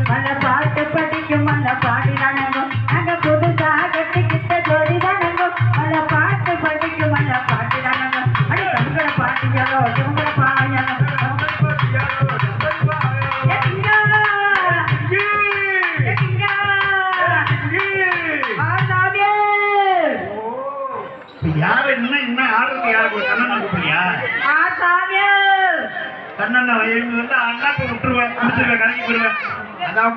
மல்ல பாட்டு படிக்கும் மல்ல பாடி தானங்கும் நாங்க புதுசா கட்டிக்கிட்ட ஜோடி தானங்கும் மல்ல பாட்டு படிக்கும் மல்ல பாட்டி தானங்கும் அடி கண்களை பாட்டியாலோ இவங்களை பாயாலோ யாரு என்ன ஆடுறது யாருக்கு கண்ணன் கூப்பிடுறியா கண்ணன் வந்து அண்ணாக்கு விட்டுருவேன் கலக்கி போடுவேன் அதான்